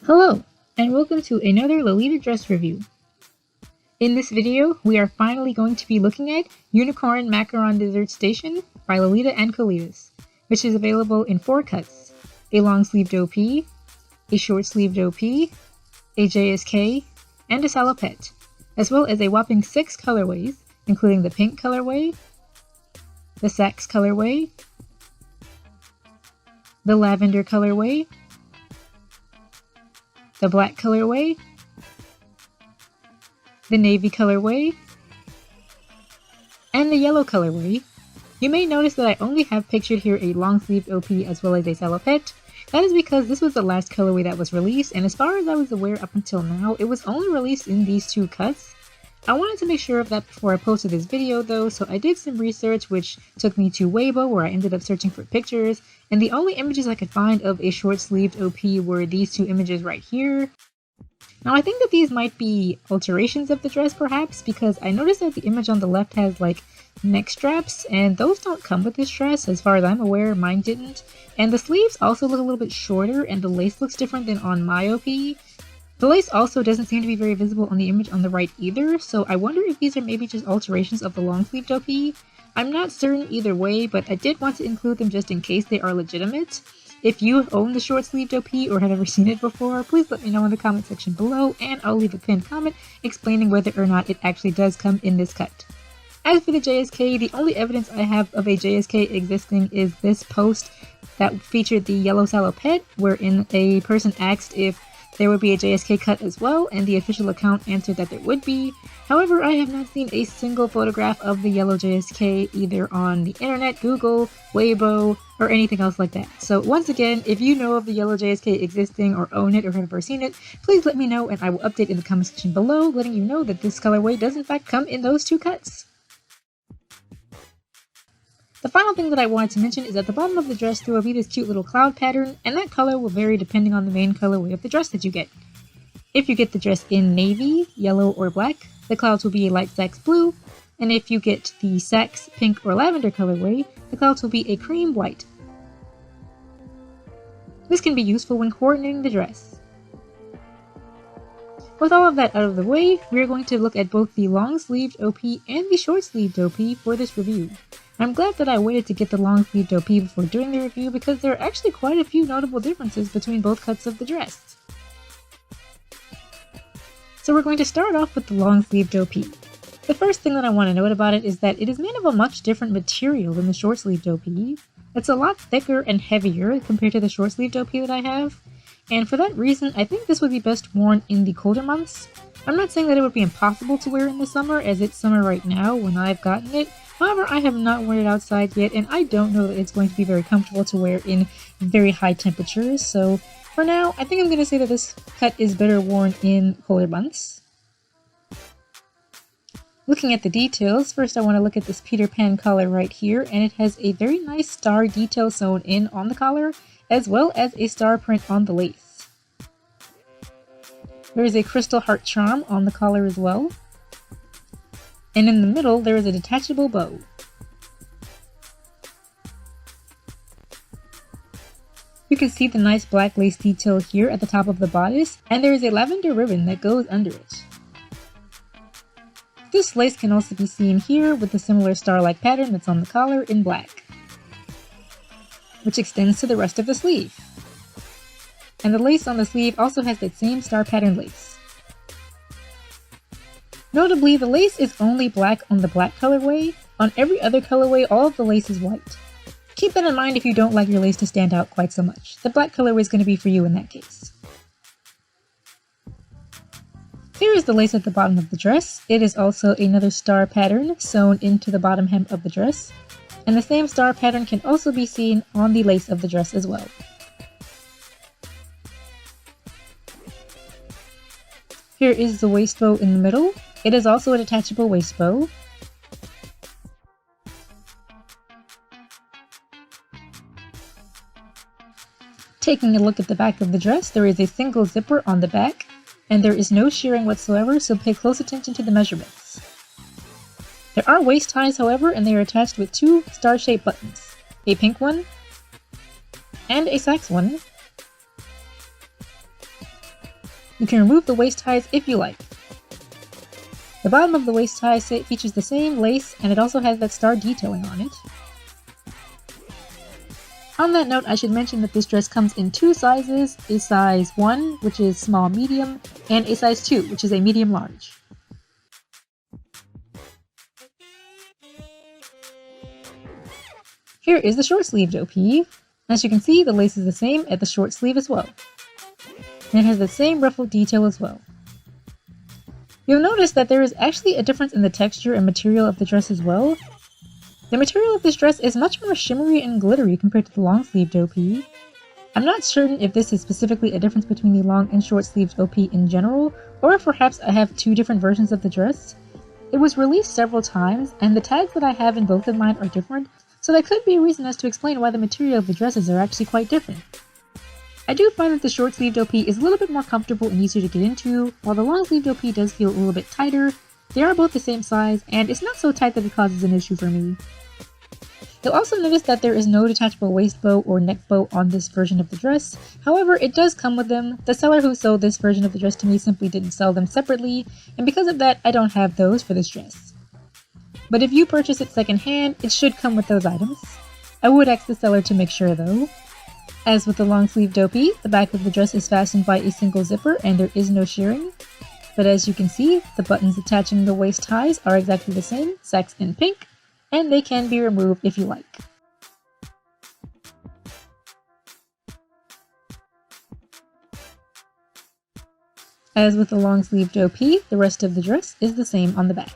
Hello, and welcome to another Lolita dress review. In this video, we are finally going to be looking at Unicorn Macaron Dessert Station by Lolita and Colitas, which is available in 4 cuts: a long-sleeved OP, a short-sleeved OP, a JSK, and a salopette, as well as a whopping 6 colorways, including the pink colorway, the sax colorway, the lavender colorway, the black colorway, the navy colorway, and the yellow colorway. You may notice that I only have pictured here a long-sleeved OP as well as a salopette. That is because this was the last colorway that was released, and as far as I was aware up until now, it was only released in these 2 cuts. I wanted to make sure of that before I posted this video though, so I did some research which took me to Weibo, where I ended up searching for pictures, and the only images I could find of a short-sleeved OP were these 2 images right here. Now I think that these might be alterations of the dress perhaps, because I noticed that the image on the left has like neck straps, and those don't come with this dress as far as I'm aware. Mine didn't. And the sleeves also look a little bit shorter, and the lace looks different than on my OP. The lace also doesn't seem to be very visible on the image on the right either, so I wonder if these are maybe just alterations of the long-sleeved OP. I'm not certain either way, but I did want to include them just in case they are legitimate. If you own the short-sleeved OP or have ever seen it before, please let me know in the comment section below, and I'll leave a pinned comment explaining whether or not it actually does come in this cut. As for the JSK, the only evidence I have of a JSK existing is this post that featured the yellow salopette, wherein a person asked if there would be a JSK cut as well, and the official account answered that there would be. However, I have not seen a single photograph of the yellow JSK either on the internet, Google, Weibo, or anything else like that. So once again, if you know of the yellow JSK existing or own it or have ever seen it, please let me know and I will update in the comment section below, letting you know that this colorway does in fact come in those 2 cuts. The final thing that I wanted to mention is at the bottom of the dress there will be this cute little cloud pattern, and that color will vary depending on the main colorway of the dress that you get. If you get the dress in navy, yellow, or black, the clouds will be a light sax blue, and if you get the sax, pink, or lavender colorway, the clouds will be a cream white. This can be useful when coordinating the dress. With all of that out of the way, we are going to look at both the long-sleeved OP and the short-sleeved OP for this review. I'm glad that I waited to get the long-sleeved OP before doing the review because there are actually quite a few notable differences between both cuts of the dress. So we're going to start off with the long-sleeved OP. The first thing that I want to note about it is that it is made of a much different material than the short-sleeved OP. It's a lot thicker and heavier compared to the short-sleeved OP that I have, and for that reason I think this would be best worn in the colder months. I'm not saying that it would be impossible to wear in the summer, as it's summer right now when I've gotten it. However, I have not worn it outside yet, and I don't know that it's going to be very comfortable to wear in very high temperatures, so for now, I think I'm going to say that this cut is better worn in colder months. Looking at the details, first I want to look at this Peter Pan collar right here, and it has a very nice star detail sewn in on the collar, as well as a star print on the lace. There is a crystal heart charm on the collar as well. And in the middle, there is a detachable bow. You can see the nice black lace detail here at the top of the bodice, and there is a lavender ribbon that goes under it. This lace can also be seen here with the similar star-like pattern that's on the collar in black, which extends to the rest of the sleeve. And the lace on the sleeve also has that same star pattern lace. Notably, the lace is only black on the black colorway. On every other colorway, all of the lace is white. Keep that in mind if you don't like your lace to stand out quite so much. The black colorway is going to be for you in that case. Here is the lace at the bottom of the dress. It is also another star pattern sewn into the bottom hem of the dress. And the same star pattern can also be seen on the lace of the dress as well. Here is the waist bow in the middle. It is also a detachable waist bow. Taking a look at the back of the dress, there is a single zipper on the back, and there is no shearing whatsoever, so pay close attention to the measurements. There are waist ties, however, and they are attached with 2 star-shaped buttons, a pink one and a sax one. You can remove the waist ties if you like. The bottom of the waist tie features the same lace, and it also has that star detailing on it. On that note, I should mention that this dress comes in two sizes, a size 1, which is small medium, and a size 2, which is a medium large. Here is the short-sleeved OP. As you can see, the lace is the same at the short sleeve as well. And it has the same ruffled detail as well. You'll notice that there is actually a difference in the texture and material of the dress as well. The material of this dress is much more shimmery and glittery compared to the long-sleeved OP. I'm not certain if this is specifically a difference between the long and short-sleeved OP in general, or if perhaps I have two different versions of the dress. It was released several times, and the tags that I have in both of mine are different, so that could be a reason as to explain why the material of the dresses are actually quite different. I do find that the short-sleeved OP is a little bit more comfortable and easier to get into, while the long-sleeved OP does feel a little bit tighter. They are both the same size, and it's not so tight that it causes an issue for me. You'll also notice that there is no detachable waist bow or neck bow on this version of the dress. However, it does come with them. The seller who sold this version of the dress to me simply didn't sell them separately, and because of that, I don't have those for this dress. But if you purchase it secondhand, it should come with those items. I would ask the seller to make sure though. As with the long-sleeved OP, the back of the dress is fastened by a single zipper and there is no shearing. But as you can see, the buttons attaching the waist ties are exactly the same, sex in pink, and they can be removed if you like. As with the long-sleeved OP, the rest of the dress is the same on the back.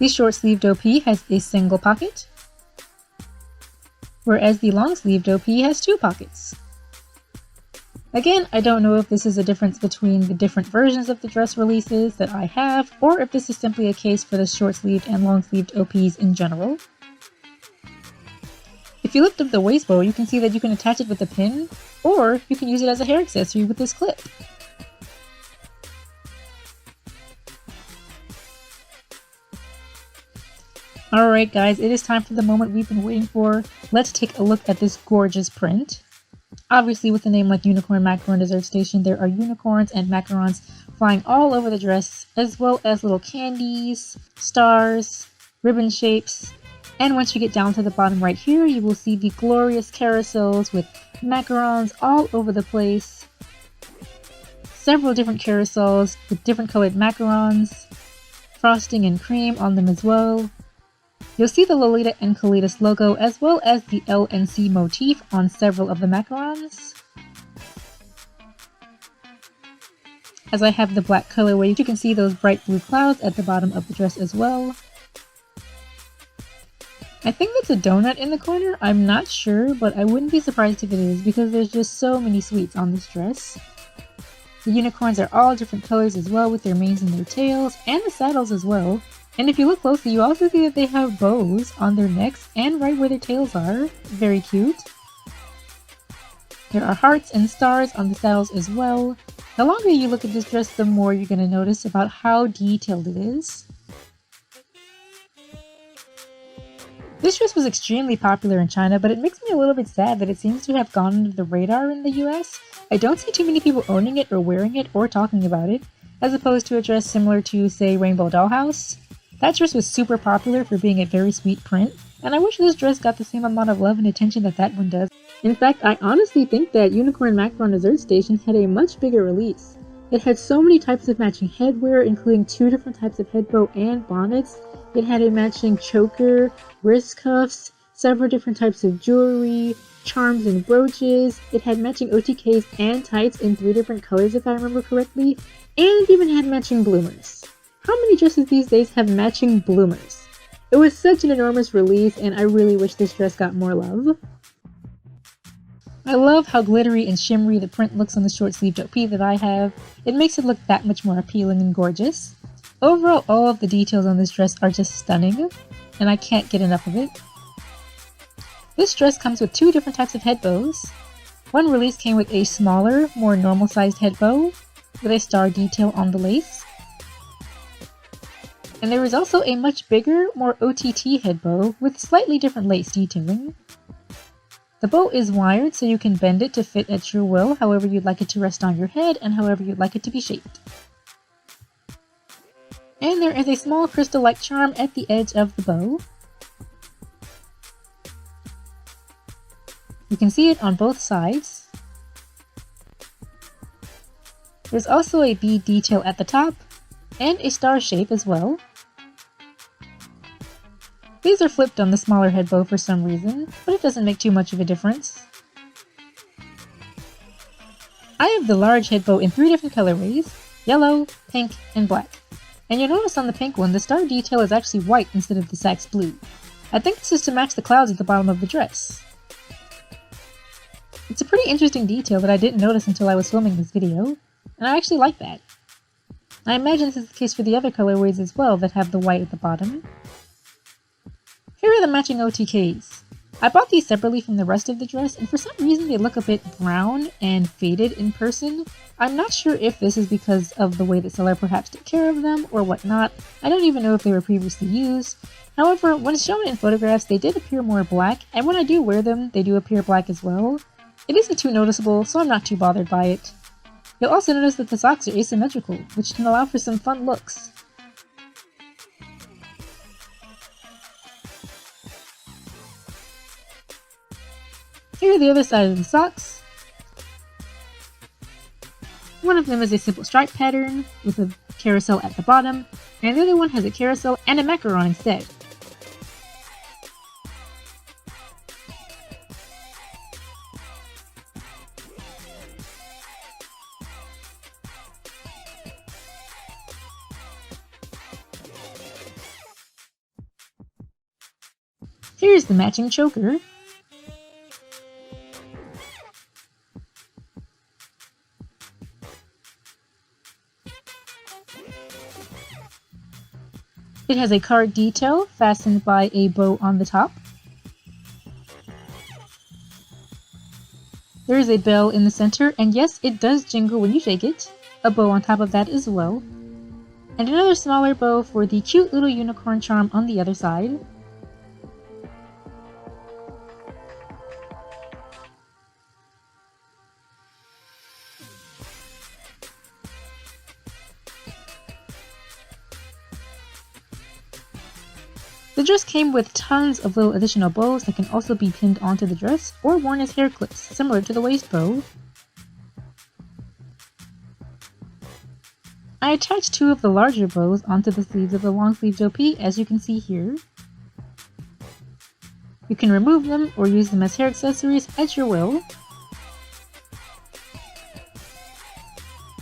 The short-sleeved OP has a single pocket, whereas the long-sleeved OP has two pockets. Again, I don't know if this is a difference between the different versions of the dress releases that I have, or if this is simply a case for the short-sleeved and long-sleeved OPs in general. If you lift up the waist bow, you can see that you can attach it with a pin, or you can use it as a hair accessory with this clip. Alright guys, it is time for the moment we've been waiting for. Let's take a look at this gorgeous print. Obviously, with a name like Unicorn Macaron Dessert Station, there are unicorns and macarons flying all over the dress, as well as little candies, stars, ribbon shapes, and once you get down to the bottom right here, you will see the glorious carousels with macarons all over the place. Several different carousels with different colored macarons, frosting and cream on them as well. You'll see the Lolita and Colitas logo as well as the L and C motif on several of the macarons. As I have the black colorway, you can see those bright blue clouds at the bottom of the dress as well. I think that's a donut in the corner, I'm not sure, but I wouldn't be surprised if it is because there's just so many sweets on this dress. The unicorns are all different colors as well with their manes and their tails, and the saddles as well. And if you look closely, you also see that they have bows on their necks and right where their tails are. Very cute. There are hearts and stars on the saddles as well. The longer you look at this dress, the more you're going to notice about how detailed it is. This dress was extremely popular in China, but it makes me a little bit sad that it seems to have gone under the radar in the US. I don't see too many people owning it or wearing it or talking about it, as opposed to a dress similar to, say, Rainbow Dollhouse. That dress was super popular for being a very sweet print, and I wish this dress got the same amount of love and attention that that one does. In fact, I honestly think that Unicorn Macaron Dessert Station had a much bigger release. It had so many types of matching headwear, including 2 different types of head bow and bonnets. It had a matching choker, wrist cuffs, several different types of jewelry, charms and brooches. It had matching OTKs and tights in 3 different colors if I remember correctly, and it even had matching bloomers. How many dresses these days have matching bloomers? It was such an enormous release, and I really wish this dress got more love. I love how glittery and shimmery the print looks on the short-sleeved OP that I have. It makes it look that much more appealing and gorgeous. Overall, all of the details on this dress are just stunning, and I can't get enough of it. This dress comes with 2 different types of head bows. One release came with a smaller, more normal-sized head bow, with a star detail on the lace. And there is also a much bigger, more OTT head bow with slightly different lace detailing. The bow is wired so you can bend it to fit at your will, however you'd like it to rest on your head and however you'd like it to be shaped. And there is a small crystal-like charm at the edge of the bow. You can see it on both sides. There's also a bead detail at the top, and a star shape as well. These are flipped on the smaller head bow for some reason, but it doesn't make too much of a difference. I have the large head bow in 3 different colorways: yellow, pink, and black. And you'll notice on the pink one, the star detail is actually white instead of the sax blue. I think this is to match the clouds at the bottom of the dress. It's a pretty interesting detail that I didn't notice until I was filming this video, and I actually like that. I imagine this is the case for the other colorways as well that have the white at the bottom. Here are the matching OTKs. I bought these separately from the rest of the dress, and for some reason they look a bit brown and faded in person. I'm not sure if this is because of the way the seller perhaps took care of them or whatnot. I don't even know if they were previously used. However, when shown in photographs, they did appear more black, and when I do wear them, they do appear black as well. It isn't too noticeable, so I'm not too bothered by it. You'll also notice that the socks are asymmetrical, which can allow for some fun looks. Here are the other side of the socks. One of them is a simple stripe pattern with a carousel at the bottom, and the other one has a carousel and a macaron instead. Here's the matching choker. It has a card detail fastened by a bow on the top. There is a bell in the center, and yes, it does jingle when you shake it. A bow on top of that as well. And another smaller bow for the cute little unicorn charm on the other side. The dress came with tons of little additional bows that can also be pinned onto the dress or worn as hair clips, similar to the waist bow. I attached 2 of the larger bows onto the sleeves of the long sleeved OP, as you can see here. You can remove them or use them as hair accessories at your will.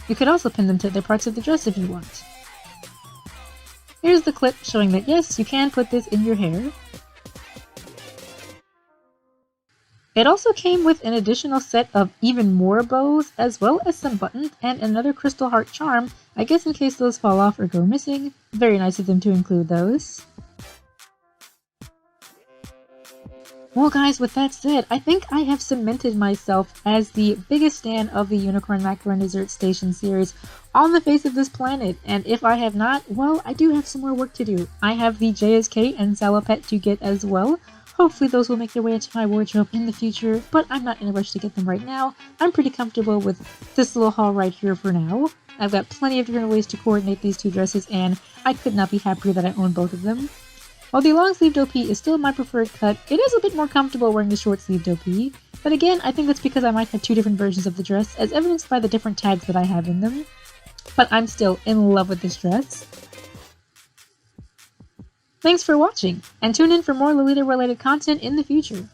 You could also pin them to other parts of the dress if you want. Here's the clip showing that yes, you can put this in your hair. It also came with an additional set of even more bows, as well as some buttons and another crystal heart charm, I guess in case those fall off or go missing. Very nice of them to include those. Well guys, with that said, I think I have cemented myself as the biggest fan of the Unicorn Macaron Dessert Station series on the face of this planet, and if I have not, well, I do have some more work to do. I have the JSK and Salopette to get as well. Hopefully those will make their way into my wardrobe in the future, but I'm not in a rush to get them right now. I'm pretty comfortable with this little haul right here for now. I've got plenty of different ways to coordinate these 2 dresses, and I could not be happier that I own both of them. While the long-sleeved OP is still my preferred cut, it is a bit more comfortable wearing the short-sleeved OP, but again, I think that's because I might have 2 different versions of the dress, as evidenced by the different tags that I have in them. But I'm still in love with this dress. Thanks for watching, and tune in for more Lolita-related content in the future.